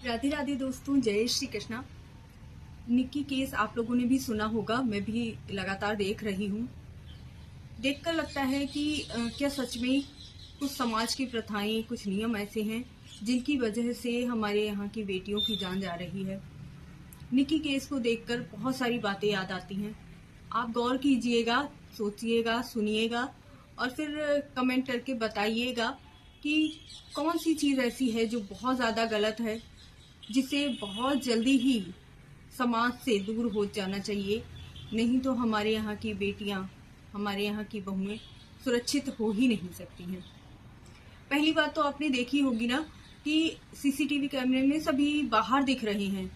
राधे राधे दोस्तों, जय श्री कृष्णा। निक्की केस आप लोगों ने भी सुना होगा, मैं भी लगातार देख रही हूँ। देखकर लगता है कि क्या सच में कुछ समाज की प्रथाएं, कुछ नियम ऐसे हैं जिनकी वजह से हमारे यहाँ की बेटियों की जान जा रही है। निक्की केस को देखकर बहुत सारी बातें याद आती हैं। आप गौर कीजिएगा, सोचिएगा, सुनिएगा और फिर कमेंट करके बताइएगा कि कौन सी चीज़ ऐसी है जो बहुत ज़्यादा गलत है, जिसे बहुत जल्दी ही समाज से दूर हो जाना चाहिए। नहीं तो हमारे यहाँ की बेटियां, हमारे यहाँ की बहुएं सुरक्षित हो ही नहीं सकती हैं। पहली बात तो आपने देखी होगी ना कि सीसीटीवी कैमरे में सभी बाहर दिख रहे हैं।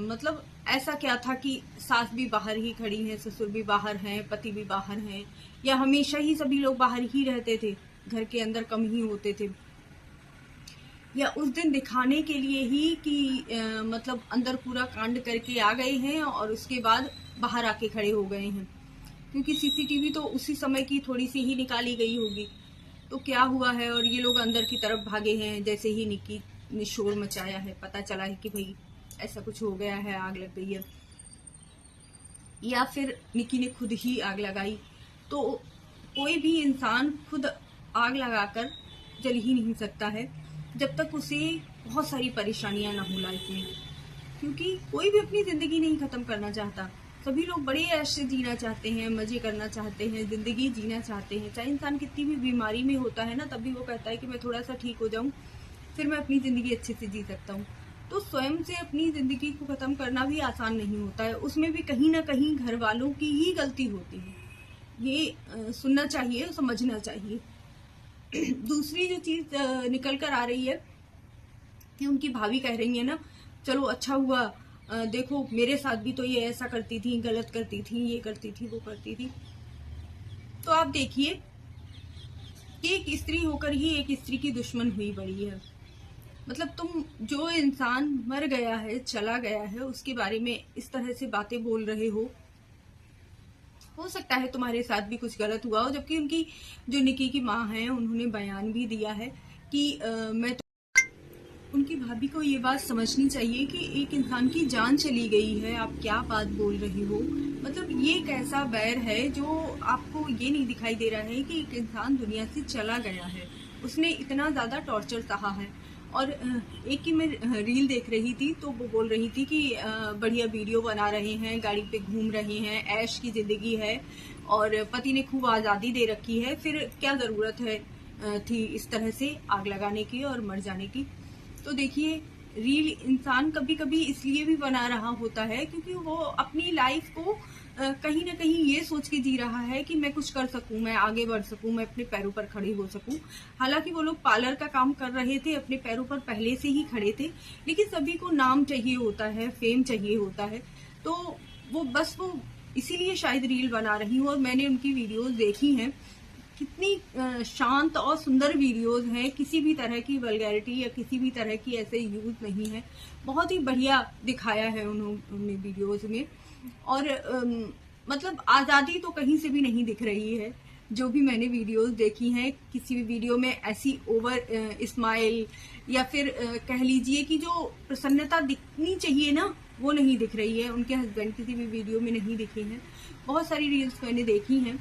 मतलब ऐसा क्या था कि सास भी बाहर ही खड़ी है, ससुर भी बाहर हैं, पति भी बाहर हैं, या हमेशा ही सभी लोग बाहर ही रहते थे, घर के अंदर कम ही होते थे, या उस दिन दिखाने के लिए ही कि मतलब अंदर पूरा कांड करके आ गए हैं और उसके बाद बाहर आके खड़े हो गए हैं। क्योंकि सीसीटीवी तो उसी समय की थोड़ी सी ही निकाली गई होगी, तो क्या हुआ है और ये लोग अंदर की तरफ भागे हैं जैसे ही निक्की ने शोर मचाया है, पता चला है कि भाई ऐसा कुछ हो गया है, आग लग गई है, या फिर निक्की ने खुद ही आग लगाई। तो कोई भी इंसान खुद आग लगाकर जल ही नहीं सकता है जब तक उसे बहुत सारी परेशानियां ना हो लाइफ में। क्योंकि कोई भी अपनी जिंदगी नहीं खत्म करना चाहता, सभी लोग बड़े ऐश से जीना चाहते हैं, मजे करना चाहते हैं, जिंदगी जीना चाहते हैं। चाहे इंसान कितनी भी बीमारी में होता है ना, तब भी वो कहता है कि मैं थोड़ा सा ठीक हो जाऊं, फिर मैं अपनी जिंदगी अच्छे से जी सकता हूँ। तो स्वयं से अपनी जिंदगी को खत्म करना भी आसान नहीं होता है, उसमें भी कहीं ना कहीं घर वालों की ही गलती होती है। ये सुनना चाहिए, समझना चाहिए। दूसरी जो चीज निकल कर आ रही है कि उनकी भाभी कह रही है ना, चलो अच्छा हुआ, देखो मेरे साथ भी तो ये ऐसा करती थी, गलत करती थी, ये करती थी, वो करती थी। तो आप देखिए कि एक स्त्री होकर ही एक स्त्री की दुश्मन हुई बड़ी है। मतलब तुम, जो इंसान मर गया है, चला गया है, उसके बारे में इस तरह से बातें बोल रहे हो सकता है तुम्हारे साथ भी कुछ गलत हुआ हो। जबकि उनकी जो निक्की की माँ है, उन्होंने बयान भी दिया है कि मैं तो, उनकी भाभी को ये बात समझनी चाहिए कि एक इंसान की जान चली गई है, आप क्या बात बोल रही हो। मतलब ये कैसा बैर है जो आपको ये नहीं दिखाई दे रहा है कि एक इंसान दुनिया से चला गया है, उसने इतना ज्यादा टॉर्चर सहा है। और एक की मैं रील देख रही थी, तो वो बोल रही थी कि बढ़िया वीडियो बना रहे हैं, गाड़ी पे घूम रहे हैं, ऐश की जिंदगी है और पति ने खूब आजादी दे रखी है, फिर क्या जरूरत है थी इस तरह से आग लगाने की और मर जाने की। तो देखिए, रील इंसान कभी कभी इसलिए भी बना रहा होता है क्योंकि वो अपनी लाइफ को कहीं ना कहीं ये सोच के जी रहा है कि मैं कुछ कर सकूं, मैं आगे बढ़ सकूं, मैं अपने पैरों पर खड़ी हो सकूं। हालांकि वो लोग पार्लर का काम कर रहे थे, अपने पैरों पर पहले से ही खड़े थे, लेकिन सभी को नाम चाहिए होता है, फेम चाहिए होता है। तो वो इसीलिए शायद रील बना रही हूँ। और मैंने उनकी वीडियोस देखी हैं, कितनी शांत और सुंदर वीडियोस हैं, किसी भी तरह की वल्गैरिटी या किसी भी तरह की ऐसे यूज नहीं है, बहुत ही बढ़िया दिखाया है उन्होंने वीडियोस में। और मतलब आजादी तो कहीं से भी नहीं दिख रही है। जो भी मैंने वीडियोस देखी हैं, किसी भी वीडियो में ऐसी ओवर स्माइल या फिर कह लीजिए कि जो प्रसन्नता दिखनी चाहिए ना, वो नहीं दिख रही है। उनके हस्बैंड किसी भी वीडियो में नहीं दिखे हैं। बहुत सारी रील्स मैंने देखी हैं,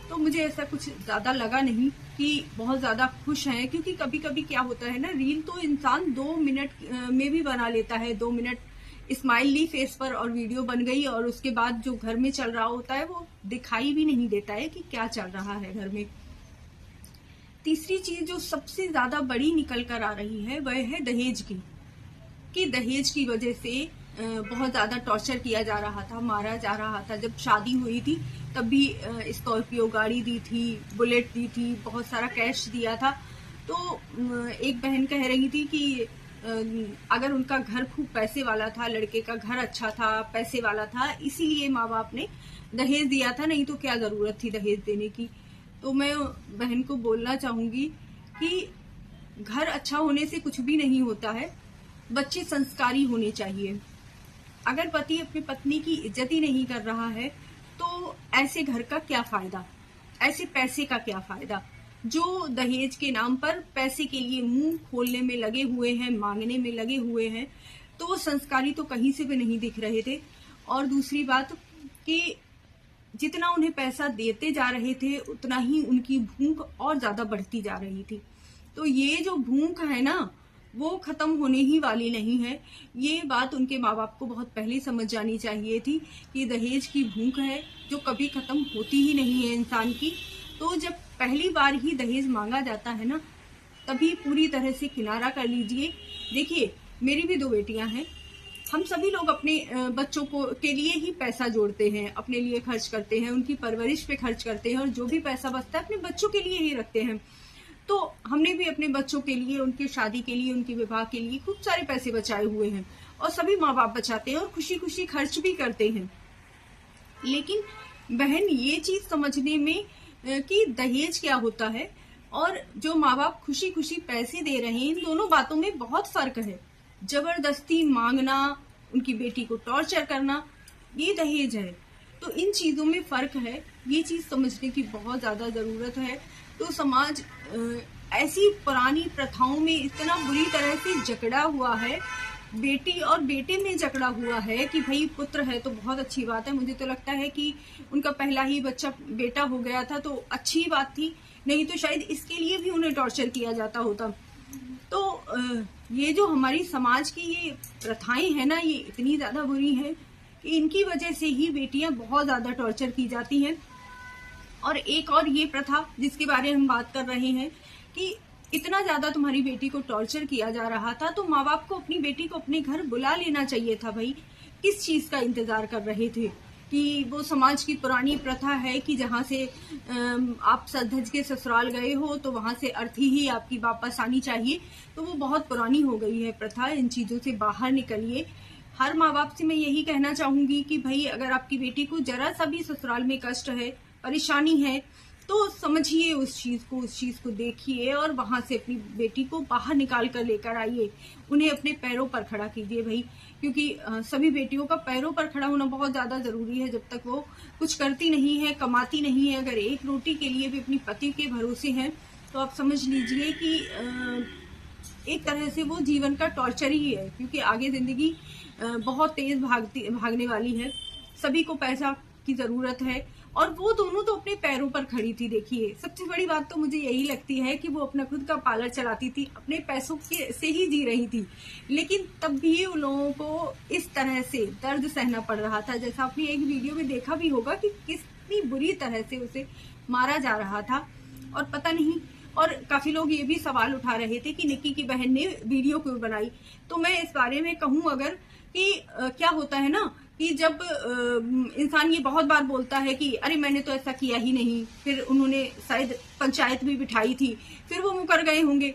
तो मुझे ऐसा कुछ ज्यादा लगा नहीं कि बहुत ज्यादा खुश हैं। क्योंकि कभी कभी क्या होता है ना, रील तो इंसान 2 मिनट में भी बना लेता है, 2 मिनट स्माइल ली फेस पर और वीडियो बन गई, और उसके बाद जो घर में चल रहा होता है वो दिखाई भी नहीं देता है कि क्या चल रहा है घर में। तीसरी चीज जो सबसे ज्यादा बड़ी निकल कर आ रही है वह है दहेज की, कि दहेज की वजह से बहुत ज्यादा टॉर्चर किया जा रहा था, मारा जा रहा था। जब शादी हुई थी तब भी स्कॉर्पियो गाड़ी दी थी, बुलेट दी थी, बहुत सारा कैश दिया था। तो एक बहन कह रही थी कि अगर उनका घर खूब पैसे वाला था, लड़के का घर अच्छा था, पैसे वाला था, इसीलिए माँ बाप ने दहेज दिया था, नहीं तो क्या जरूरत थी दहेज देने की। तो मैं बहन को बोलना चाहूंगी कि घर अच्छा होने से कुछ भी नहीं होता है, बच्चे संस्कारी होने चाहिए। अगर पति अपनी पत्नी की इज्जत ही नहीं कर रहा है तो ऐसे घर का क्या फायदा, ऐसे पैसे का क्या फायदा। जो दहेज के नाम पर पैसे के लिए मुंह खोलने में लगे हुए हैं, मांगने में लगे हुए हैं, तो वो संस्कारी तो कहीं से भी नहीं दिख रहे थे। और दूसरी बात कि जितना उन्हें पैसा देते जा रहे थे उतना ही उनकी भूख और ज्यादा बढ़ती जा रही थी। तो ये जो भूख है ना, वो खत्म होने ही वाली नहीं है। ये बात उनके माँ बाप को बहुत पहले समझ जानी चाहिए थी कि दहेज की भूख है जो कभी खत्म होती ही नहीं है इंसान की। तो जब पहली बार ही दहेज मांगा जाता है ना, तभी पूरी तरह से किनारा कर लीजिए। देखिए, मेरी भी 2 बेटियां हैं। हम सभी लोग अपने बच्चों को के लिए ही पैसा जोड़ते हैं, अपने लिए खर्च करते हैं, उनकी परवरिश पे खर्च करते हैं, और जो भी पैसा बचता है अपने बच्चों के लिए ही रखते हैं। तो हमने भी अपने बच्चों के लिए, उनकी शादी के लिए, उनके विवाह के लिए खूब सारे पैसे बचाए हुए हैं, और सभी माँ बाप बचाते हैं और खुशी खुशी खर्च भी करते हैं। लेकिन बहन, ये चीज समझने में कि दहेज क्या होता है और जो माँ बाप खुशी खुशी पैसे दे रहे हैं, इन दोनों बातों में बहुत फर्क है। जबरदस्ती मांगना, उनकी बेटी को टॉर्चर करना, ये दहेज है। तो इन चीजों में फर्क है, ये चीज समझने की बहुत ज्यादा जरूरत है। तो समाज ऐसी पुरानी प्रथाओं में इतना बुरी तरह से जकड़ा हुआ है, बेटी और बेटे में जकड़ा हुआ है कि भाई पुत्र है तो बहुत अच्छी बात है। मुझे तो लगता है कि उनका पहला ही बच्चा बेटा हो गया था तो अच्छी बात थी, नहीं तो शायद इसके लिए भी उन्हें टॉर्चर किया जाता होता। तो ये जो हमारी समाज की ये प्रथाएं हैं ना, ये इतनी ज्यादा बुरी हैं कि इनकी वजह से ही बेटियां बहुत ज्यादा टॉर्चर की जाती हैं। और एक और ये प्रथा जिसके बारे में हम बात कर रहे हैं कि इतना ज्यादा तुम्हारी बेटी को टॉर्चर किया जा रहा था, तो माँ बाप को अपनी बेटी को अपने घर बुला लेना चाहिए था। भाई, किस चीज का इंतजार कर रहे थे? कि वो समाज की पुरानी प्रथा है कि जहाँ से आप सधज के ससुराल गए हो तो वहां से अर्थी ही आपकी वापस आनी चाहिए। तो वो बहुत पुरानी हो गई है प्रथा। इन चीजों से बाहर निकलिए। हर माँ बाप से मैं यही कहना चाहूंगी कि भाई, अगर आपकी बेटी को जरा सा भी ससुराल में कष्ट है, परेशानी है, तो समझिए उस चीज को देखिए और वहां से अपनी बेटी को बाहर निकाल कर लेकर आइए। उन्हें अपने पैरों पर खड़ा कीजिए भाई, क्योंकि सभी बेटियों का पैरों पर खड़ा होना बहुत ज्यादा जरूरी है। जब तक वो कुछ करती नहीं है, कमाती नहीं है, अगर एक रोटी के लिए भी अपनी पति के भरोसे हैं, तो आप समझ लीजिए कि एक तरह से वो जीवन का टॉर्चर ही है। क्योंकि आगे जिंदगी बहुत तेज भागने वाली है, सभी को पैसा की जरूरत है, और वो दोनों तो अपने पैरों पर खड़ी थी। देखिए, सबसे बड़ी बात तो मुझे यही लगती है कि वो अपना खुद का पार्लर चलाती थी, अपने पैसों से ही जी रही थी, लेकिन तब भी उन लोगों को इस तरह से दर्द सहना पड़ रहा था। जैसा आपने एक वीडियो में देखा भी होगा कि कितनी बुरी तरह से उसे मारा जा रहा था, और पता नहीं। और काफी लोग ये भी सवाल उठा रहे थे कि निक्की की बहन ने वीडियो क्यों बनाई। तो मैं इस बारे में कहूं अगर कि क्या होता है ना कि जब इंसान ये बहुत बार बोलता है कि अरे मैंने तो ऐसा किया ही नहीं, फिर उन्होंने शायद पंचायत भी बिठाई थी, फिर वो मुकर गए होंगे,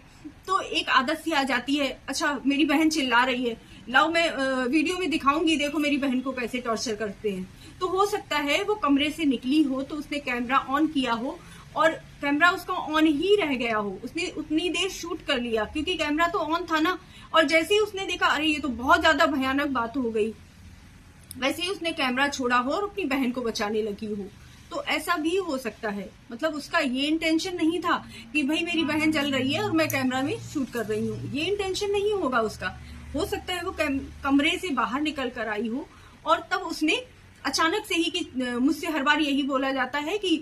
तो एक आदत सी आ जाती है, अच्छा मेरी बहन चिल्ला रही है, लाओ मैं वीडियो में दिखाऊंगी, देखो मेरी बहन को कैसे टॉर्चर करते हैं। तो हो सकता है वो कमरे से निकली हो तो उसने कैमरा ऑन किया हो और कैमरा उसका ऑन ही रह गया हो, उसने उतनी देर शूट कर लिया क्योंकि कैमरा तो ऑन था ना। और जैसे ही उसने देखा अरे ये तो बहुत ज्यादा भयानक बात हो गई, वैसे ही उसने कैमरा छोड़ा हो और अपनी बहन को बचाने लगी हो। तो ऐसा भी हो सकता है, मतलब उसका ये इंटेंशन नहीं था कि भाई मेरी बहन जल रही है और मैं कैमरा में शूट कर रही हूँ, ये इंटेंशन नहीं होगा उसका। हो सकता है वो कमरे से बाहर निकल कर आई हो और तब उसने अचानक से ही, कि मुझसे हर बार यही बोला जाता है कि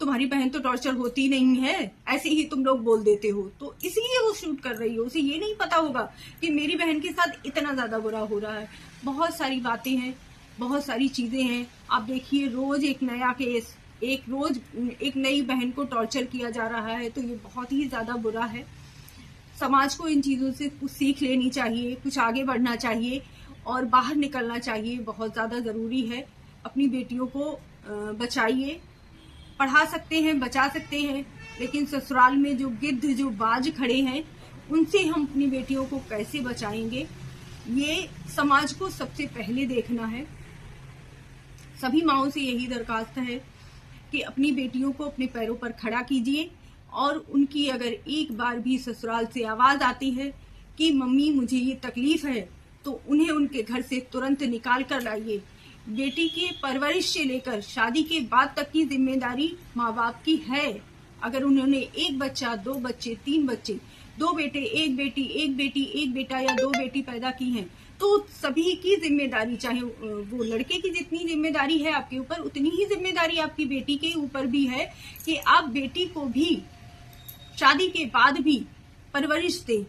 तुम्हारी बहन तो टॉर्चर होती नहीं है, ऐसे ही तुम लोग बोल देते हो, तो इसलिए वो शूट कर रही हो। उसे ये नहीं पता होगा कि मेरी बहन के साथ इतना ज्यादा बुरा हो रहा है। बहुत सारी बातें हैं, बहुत सारी चीजें हैं। आप देखिए, रोज एक नया केस, रोज एक नई बहन को टॉर्चर किया जा रहा है, तो ये बहुत ही ज्यादा बुरा है। समाज को इन चीजों से कुछ सीख लेनी चाहिए, कुछ आगे बढ़ना चाहिए और बाहर निकलना चाहिए, बहुत ज्यादा जरूरी है। अपनी बेटियों को बचाइए, पढ़ा सकते हैं, बचा सकते हैं, लेकिन ससुराल में जो गिद्ध, जो बाज खड़े हैं, उनसे हम अपनी बेटियों को कैसे बचाएंगे, ये समाज को सबसे पहले देखना है। सभी माओं से यही दरखास्त है कि अपनी बेटियों को अपने पैरों पर खड़ा कीजिए, और उनकी अगर एक बार भी ससुराल से आवाज आती है कि मम्मी मुझे ये तकलीफ है, तो उन्हें उनके घर से तुरंत निकाल कर लाइए। बेटी की परवरिश से लेकर शादी के बाद तक की जिम्मेदारी माँ बाप की है, अगर उन्होंने एक बच्चा, 2 बच्चे, 3 बच्चे, 2 बेटे, 1 बेटी, 1 बेटी, 1 बेटा या 2 बेटी पैदा की हैं, तो सभी की जिम्मेदारी, चाहे वो लड़के की जितनी जिम्मेदारी है आपके ऊपर, उतनी ही जिम्मेदारी आपकी बेटी के ऊपर भी है कि आप बेटी को भी शादी के बाद भी परवरिश दें,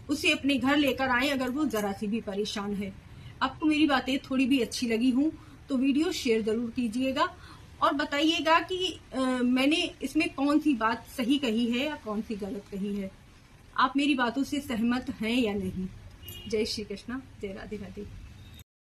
उसे अपने घर लेकर आए अगर वो जरा सी भी परेशान है। आपको मेरी बातें थोड़ी भी अच्छी लगी हूं तो वीडियो शेयर जरूर कीजिएगा और बताइएगा कि मैंने इसमें कौन सी बात सही कही है या कौन सी गलत कही है। आप मेरी बातों से सहमत हैं या नहीं। जय श्री कृष्णा, जय राधे राधे।